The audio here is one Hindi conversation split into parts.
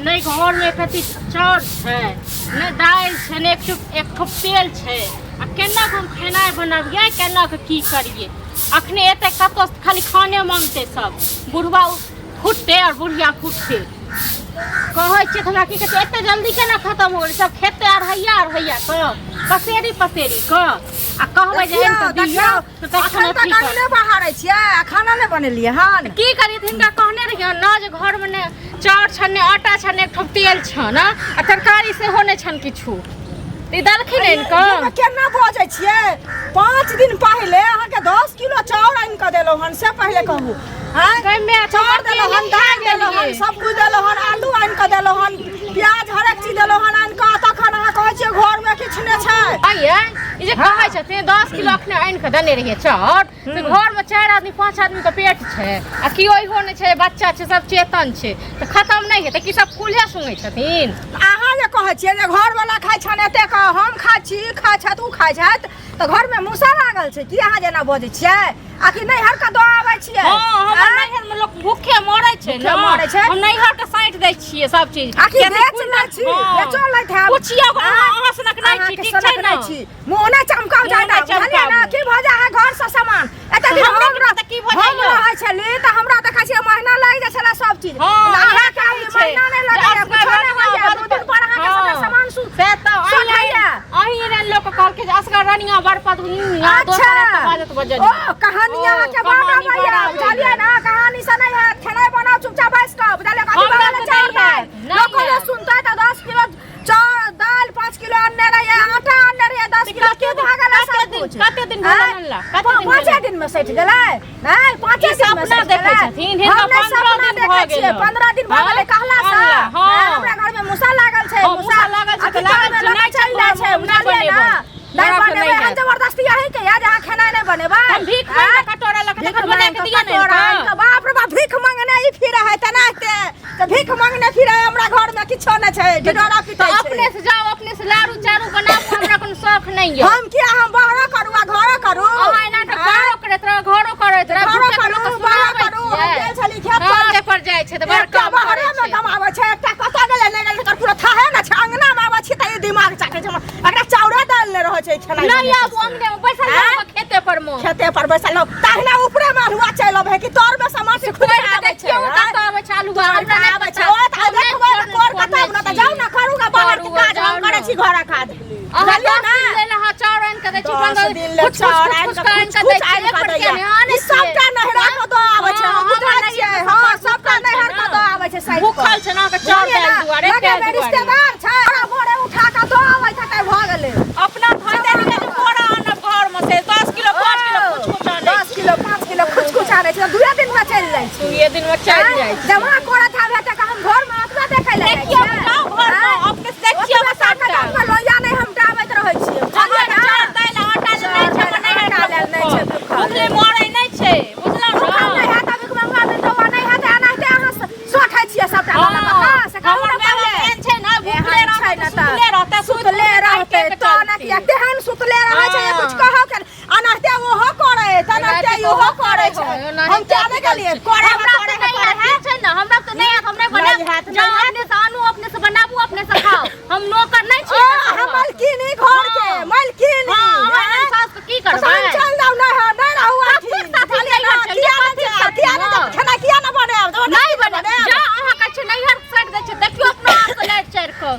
नहीं घर में कथी चाउर छै नहीं दाल छै नहीं एक ठो तेल छै आ केना हम खेनाइ बनाबिए केना के की करिए अखने एते कतो खाली खाने मांगते सब बुढ़वा फुटते और बुढ़िया फुटते कहै छै हमरा की कहते एते जल्दी केना खत्म हो गेल सब खेते अरहैया तो पसेरी क आ कहबै जे एन त दियौ त तखन खाना बाहर छियै खाना नहि बनेलियै हन की करिए हिनका कहने रहिए न जे घर में ने चाउर छन आटा छन एक ठो तेल छन आ तरकारी से होने छन किछु ई दलखिन इनका केना बजै छियै 5 दिन पहले अहाँ के 10 किलो चाउर आनि के देलौ हन से पहले कहू हां कइमे चाउर देलौ हन दाल देलौ हन सब कुछ देलौ हन आलू आनि के देलौ हन प्याज हर एक चीज देलौ हन आनि के तखन अहाँ कहै छियै घर में किछ नै छै आइए ई जे कहै छथिन 10 किलो अखने आनि के देने रहिए चाउर से घर में 4 आदमी 5 आदमी के पेट छै आ कियो इहो नै छै बच्चा छै सब चेतन छै त खत्म नै हेतै कि सब फूले सुंगै छथिन अहाँ जे कहै छियै जे घर वाला खाइ छन एते का हम खाइ छी खाइ छत उ खाइ छत त घर में मूसा लागल छै कि अहाँ जेना बजै छियै आखि नैहर का दो आबै छियै हां हमर नैहर में लोग भूखे मरै छै न मरै छै हम नैहर के साइट दै छियै सब चीज आखि बेच लै छी बेचो लै था पुछियो अहाँ सनक नै छी ठीक छै न मुंह नै चमकाउ जादा बुझलियै न की भजा है घर से सामान एते दिन हमरा त की भजा रहै छली त हमरा देखै छियै महीना लागि जाइ छला सब चीज अहाँ के महीना नै लगै कुछ नै होइया दू दिन पर अहाँ के सामान सु से त अहीं रे लोग कहल के असगर रनिया बरपत दोसर बाजत बजल ओ कहानियां के बाबा भैया बुझलियै ना कहानी से नहीं है खाना बनाओ चुपचाप बैठ के बुझलियै कथि वाला चाउर है लोग को सुनता है 10 किलो चाउर दाल 5 किलो अन्ने रहे आटा अन्ने रहे 10 किलो के भागल सब कुछ कते दिन बनला कते दिन 5 दिन में सैठ गेलै नहीं 5 दिन में सैठ देखै छथिन हिनका 15 दिन भ गेल 15 दिन भ गेलै कहला से हमरा घर में मूसा लागल छै मूसा लागल छै त लागल छै नहीं चल जाय छै बुझलियै ना नहीं बनेबै हम जबरदस्ती यही के या जहां खाना नहीं बनेबै हम भीख मांग कटोरा लक तखन बना के दिया ने बाप रे बाप भीख मांगने ई फिर है तनाते त भीख मांगने फिर है हमरा घर में किछो न छै ढिढोरा पिटै छै अपने से जाओ अपने से लारू चारू बनाबू हमरा कोनो शौक नहीं है हम किया हम बाहर करू आ घर करू अहाँ एना त घरो करैत रह घरो करैत रह घर करू बाहर करू हम गेल छली खेत पर जाय छै त बड़का बाहर में कमाबै छै एकटा कत गेलै नै गेलै कर पूरा थाहे न छै अंगना में आबै छी त ई दिमाग चाटे छै एकटा चाउरे दाल नै रहै छै खेनाइ नहीं आब अंगने में बैसल रह खेते पर बैसल रह ताहना ऊपरे में हुआ चलब है कि तोर में समाज से खुद आबै छै क्यों कत आबै छै आलू हमरा आबै छै ओ त देखबै त कोर कत न त जाउ न करूगा बाहर के काज हम करै छी घर काज बुझलियै ना लेला हा चाउर आन के दै छी 15 दिन ले चाउर आन के दै छी ई सबटा नहरा के दो आबै छै बुझै छियै हां सबटा नहर के दो आबै छै साइड भूखल छै ना के चाउर दाल दुआरे के रिश्तेदार छै मोरे उठा के दो आबै छै त भ गेलै अपना धर दे के बोरा आन घर में से 10 किलो 5 किलो कुछ आने 10 किलो 5 किलो कुछ आने छै 2 दिन में चल जाइ छै 2 दिन में चल जाइ छै जमा कोरा था बेटा का हम घर में अपना देखै ले देखियो जाओ घर में अपने से देखियो साटा का लोया नहीं हम डाबैत रहै छियै बुझलियै ना दाल आटा ले नहीं छै नहीं आटा ले नहीं छै बुझले मरै नहीं छै बुझलौ ना नहीं है त बिक मंगवा दे तो नहीं है त अनाहते अहाँ सोठै छियै सबटा हमरा से कहू ना पहले छै ना भूखले रहै ना त सुतले रहते तो ना कि तेहन सुतले रहै छै कुछ कहौ के अनाहते ओहो करे तनाहते ओहो करे छै हम क्या नहीं गेलिए करे हमरा त नहीं है छै ना हमरा त नहीं है हम नहीं बना जाओ अपने से आनू अपने से बनाबू अपने से खाओ हम नौकर नहीं छी हम मालकिनी घर के मालकिनी हां सास की करबै चल जाओ ना है नहीं रहू आठी किया ना खाना किया ना बने नहीं बने जा अहाँ कह छै नैहर साइड दै छै देखियो अपना हाथ से लाइट चढ़ के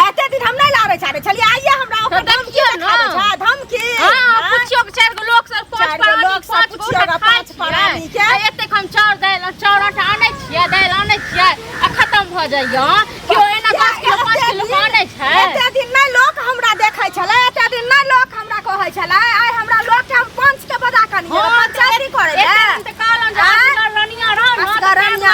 एते दिन हम नहीं लारे छाड़े चलिए आइए हमरा ओकर धमकी देखाबै छै धमकी हां पुछियो के 4 गो लोग से 5 पुछियो के 5 परानी के एते हम चाउर दाल चाउर आटा आनै छियै दाल आनै छियै आ खत्म भ जाइया कियो एना 5 किलो आनै छै एते दिन नहीं लोग हमरा देखै छले एते दिन नहीं लोग हमरा कहै छले आइ हमरा लोग के हम पंच के बजा कनी पंचायती करे एते त कालन जा रनिया रह ना रनिया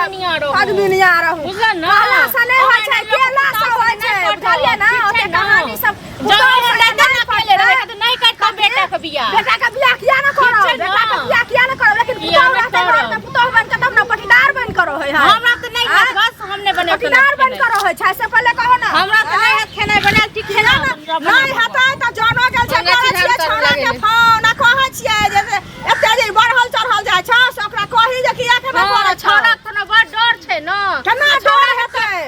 रनिया रह आदमीनिया रहू बुझल ना काला से नहीं होय छै केला से होय छै बुझलियै ना ओते कहानी सब जब लड़का पहले रहे त नहीं कर बेटा के बियाह किया ना करो बेटा के बियाह किया ना करो लेकिन पुतौह बन के तब ना पटीदार बन करो है हमरा त नहीं है बस हमने बने पटीदार बन करो है छै से पहले कहो ना हमरा त नहीं है खेनाइ बना ठीक है ना नहीं हता त जानो गेल छै कहै छियै छोरा के फोन आ कहै छियै जे एते जे बढ़ल चढ़ल जाय छै से ओकरा कहि जे किया के ना करे छोरा त ना बड़ डर छै ना केना डर हेतै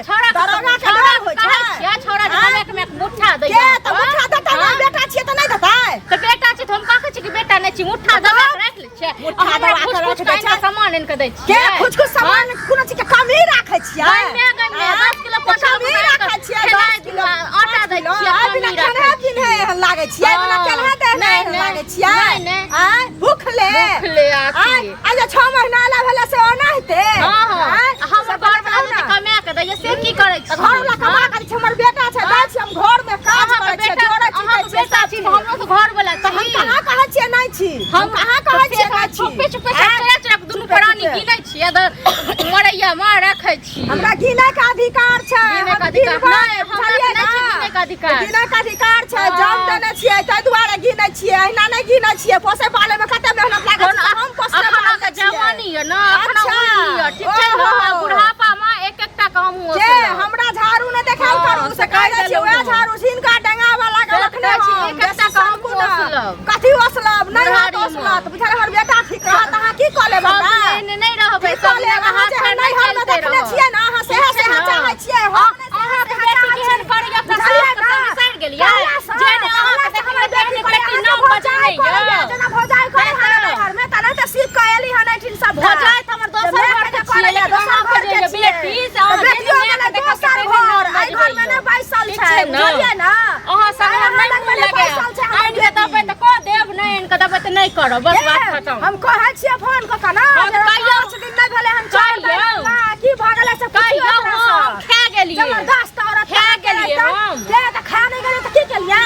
दै के छियै कुछ सामान कोनो चीज के कमी राखै छियै गन्ने 10 किलो पचास कमी राखै छियै 10 किलो आटा दै छियै बिना केलहे पिन्हे एहन लागै छियै बिना केलहे देहने एहन लागै छियै आय भूखले आखी आय जे 6 महीना ला भेले से ओना हेते हम घर वाला कमा के दैय से की करै छी घर वाला कमा करै छै हमर बेटा छै दै छी हम घर में काज करै छै जोड़ै छी बेटा छी हमरो तो घर वाला हम कहां कहै छियै नै छी हम कहां कहै छियै नै छी छुपे छुपे चरक दुनु प्राणी गिनै छियै मरैया मार रखै छी हमरा गिनै के अधिकार छै गिनै के अधिकार नै हमरा नै छै गिनै के अधिकार गिनै के अधिकार छै जम देने छियै तै दुआरे गिनै छियै एना नै गिनै छियै पोसे पाले में कते मेहनत लागै छै हम पोसे पाले के जवानी है ना अखना उमर ठीक छै ना बुढ़ापा में एक-एकटा काम हो के हमरा झाड़ू नै देखाल करू से कहै छियै ओए झाड़ू जिनका डंगा वाला के रखने छी एक-एकटा काम ओसलब कथि ओसलब नै ओसलब बुझल हमर बेटा ठीक रहत अहाँ की क लेबै नै रहबै सब अहाँ जे नै हम देखने छियै ना अहाँ सेहे चाहै छियै हम अहाँ के बेटी केहन करिया त बिसरि गेलियै जे ने अहाँ के देखने बेटी नाम बजाइ जेना भौजाई करे घर में तना त सीख के एली हन ऐठिन सब भौजाइ त हमर दोसर घर के छियै अहाँ के जे बेटी से अहाँ बेटियो के दोसर घर आई घर में नै बैसल छै बुझलियै ना अहाँ सब नै मुंह लगे आइन के दबै त को देब नै आइन के दबै त नै करब बस बात खत्म हम कहै छियै फोन क कना कहियो दिन नै भेले हम चाहिए की भ गेलै से कहियो हम खा गेलियै जबरदस्त औरत खा गेलियै हम जे त खा नै गेलै त की केलियै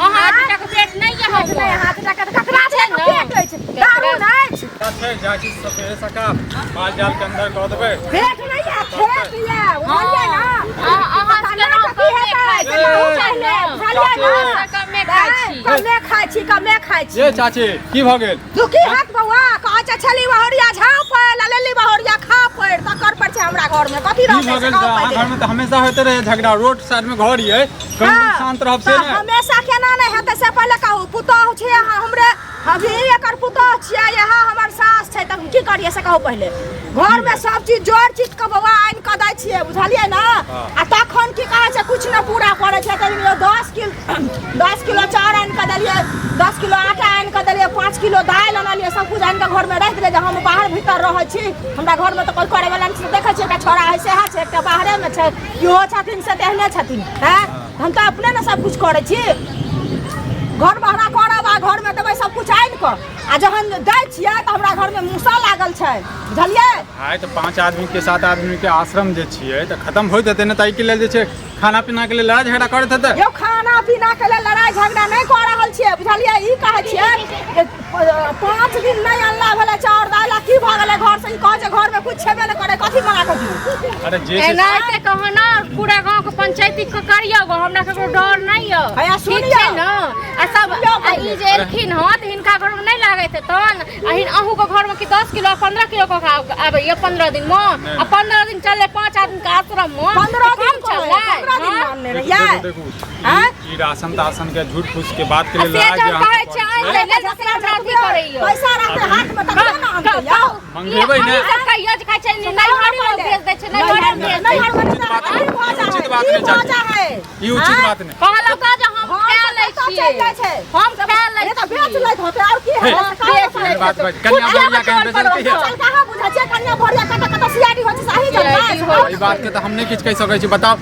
अहाँ के पेट नै है हम हाथ टका त ककरा छै पेट अछि दारू नै छै जाची सफेद सका माल जाल के अंदर कर देबै पेट नै है पेट है बुझलियै ना अहाँ के नाम कमे खाइ छी बुझलियै ना कमे खाइ छी कमे खाइ छी ये चाची की भ गेल दुखी हाथ बउआ कहै छै छली बहरिया झाप पर ललेली बहरिया खा पर तकर पर छै हमरा घर में कथि की रहै भ गेल अहाँ घर में त हमेशा होते रहे झगड़ा रोड साइड में घर ये कहीं शांत रहब से ना हमेशा केना नै हेतै से पहिले कहू पुतोह छै अहाँ हमरे अभी एकर पुतोह छियै यहाँ हमर सास छै त की करियै से कहू पहिले घर में सब चीज जोड़ चीज के बउआ आइन क दै छियै बुझलियै ना आ तखन की कहै छै कुछ न पूरा पड़ै छै त 10 किलो चाउर आइन क देलियै 10 किलो आटा आइन क देलियै 5 किलो दाल आनलियै सब कुछ आइन क घर में राख देलियै जे हम बाहर भीतर रहै छी हमरा घर में त कोई करे वाला नै देखै छियै एकटा छोरा है सेहा छै एकटा बाहरे में छै इहो छथिन से तेहने छथिन हैं हम त अपने न सब कुछ करै छी घर भाड़ा करब आ घर में देबै सब कुछ आइन क आ जहन दै छियै त हमरा घर में मूसा लागल छै बुझलियै आइ त 5 आदमी के 7 आदमी के आश्रम जे छियै त खत्म होइत हेतै न तै के लेल जे छै खाना पीना के लेल लड़ाई झगड़ा करैत हेतै यो खाना पीना के लेल लड़ाई झगड़ा नै क रहल छियै बुझलियै ई कहै छियै जे 5 दिन नै अल्लाह भेले चाउर दाल की भ गेलै घर से ई कहै छै घर में कुछ छेबे नै करे कथि मंगा के दियौ अरे जे एनाइते कहना पूरा गांव के पंचायती के करियो गो हमरा केकरो डर नै य भैया ठीक छै न आ सब ई जे एलखिन ह त हिनका घर में नै लागैत तन अहू के घर में कि 10 किलो 15 किलो के आबै ये 15 दिन में आ 15 दिन चले 5 आदमी के आश्रम में 15 दिन चले मानने रहियै हैं ई राशन ताशन के झूठ फूस के बात के लेल लड़ाई जे कहै छै आइ ले दूसरा अथी करैयो पैसा रखते हाथ में त ना अंकलिया मंगेबै ने सब कहियो जे खाइ छै नै हर में भेज दै छै नै हर में भेज दै उचित बात नहीं चाची ई उचित बात नहीं कहलौ त जे हम खा लै छियै हम खा लै त बेच लै होते और की है बेच लै बात कन्या भरिया कहीं बेचलती है चल कहां बुझा छै कन्या भरिया कत सियारी होय छै सही जनता ई बात के त हम नहीं किछ कह सकै छी बताओ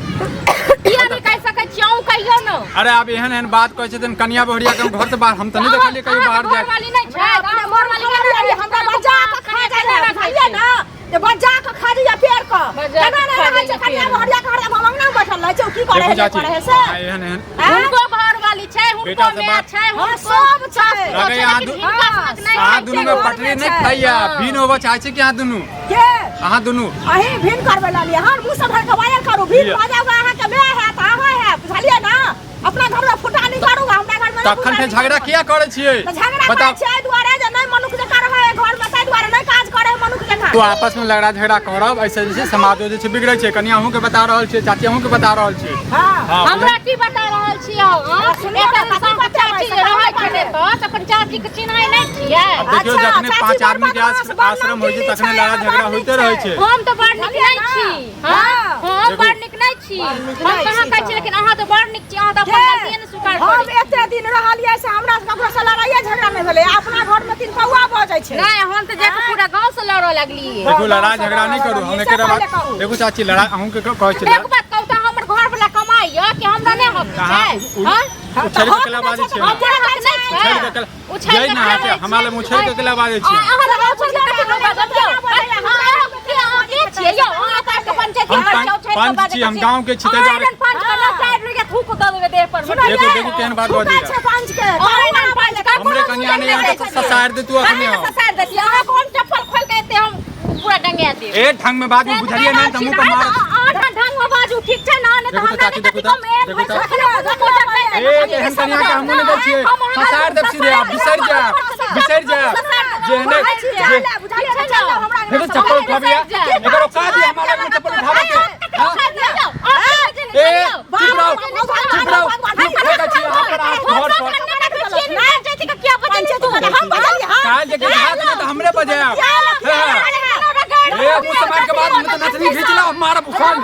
किया नहीं कह सकै छी अहू कहियो न अरे अब एहन एहन बात कहै छथिन कन्या भरिया के घर से बाहर हम त नहीं देखलिए कहीं बाहर जाए वाली नहीं छै घर वाली हमरा बच्चा के खा जाए बुझलिए ना जे बच्चा के खा जाए पेड़ क केना नहीं रहै छै कन्या भरिया के घर में मंगना बैठल रहै छै की करे है से एहन एहन हुनको घर वाली छै हुनको माय छै हम सब छै लगे यहाँ दुनू में पटरी नहीं खाइया भिन होबो चाहे छै कि यहाँ दुनू के अहाँ दुनू अही भिन करबे लालिए हम मुंह से भर के वायर करू भिन भ जाओगे अहाँ के मैं है त अहाँ है बुझलिए ना अपना घर में फुटानी करूगा हमरा घर में तखन फेर झगड़ा किया करे छियै बताओ छै दुआरे जे नहीं मनुख जे कर है घर में तै दुआरे नहीं काज करे मनुख जका तो आपस में लड़ाई झगड़ा करब ऐसे जे समाजो जे छै बिगड़ै छै कन्या अहूँ के बता रहल छै चाची अहूँ के बता रहल छै हां हमरा की बता रहल छी एकर चाची रहै छै त अपन चाची के चिन्है नै छियै देखियो जखने 5 आदमी के आश्रम होय छै तखने लड़ाई झगड़ा होइते रहै छै हम त बड़ नीक नै छी हम बड़ नीक नै छी हम कहां कहै छी लेकिन अहाँ त बड़ नीक छी अहाँ त अपन गलती नै स्वीकार करै हम एते दिन रहलियै से हमरा ककरो से लड़ाइए झगड़ा नै भेलै अपना घर में तीन पौआ भ जाय छै नै हम त जाके पूरा गांव से करे लगली देखो लड़ाई झगड़ा नहीं करू हम एकरा बात देखो चाची लड़ाई अहूँ के कहै छी एक बात कहू त हमर घर वाला कमाई है कि हमरा नहीं हक छै हां उछल के कला बाजे छी उछल के कला जय ना है हमारे उछल के कला बाजे छी अहाँ उछल के कला बाजे छियै यौ अहाँ त पंचायत पंच छी हम गांव के छी तेजा पंच करना साइड लगे थूक द देबे देह पर देखो देखो केहन बात बाजी पंच के पंच का हमरे कन्या नहीं आते तो ससार दे तू अखने ससार दे अहाँ कोन चप्पल खोल के एते हम पूरा डंगा दे ए ढंग में बात बुझलिए नहीं त मुंह पर मार ढंग में बाजू ठीक छै ना नहीं तो हमरा के कथि कम ए केहन कन्या के हम नहीं दै छियै ससार दे सीधे आप बिसर जा जे नहीं देखो चप्पल उठा भैया एकर औकात है हमारे में चप्पल उठावे के ए चुप रहो फेंका छी यहां पर आप घर पर ना जैसे का क्या बचन छै तू हम बजल काल जे हाथ में तो हमरे बजाया ए कुछ समय के बाद में तो नथनी खींच ला मार बुखान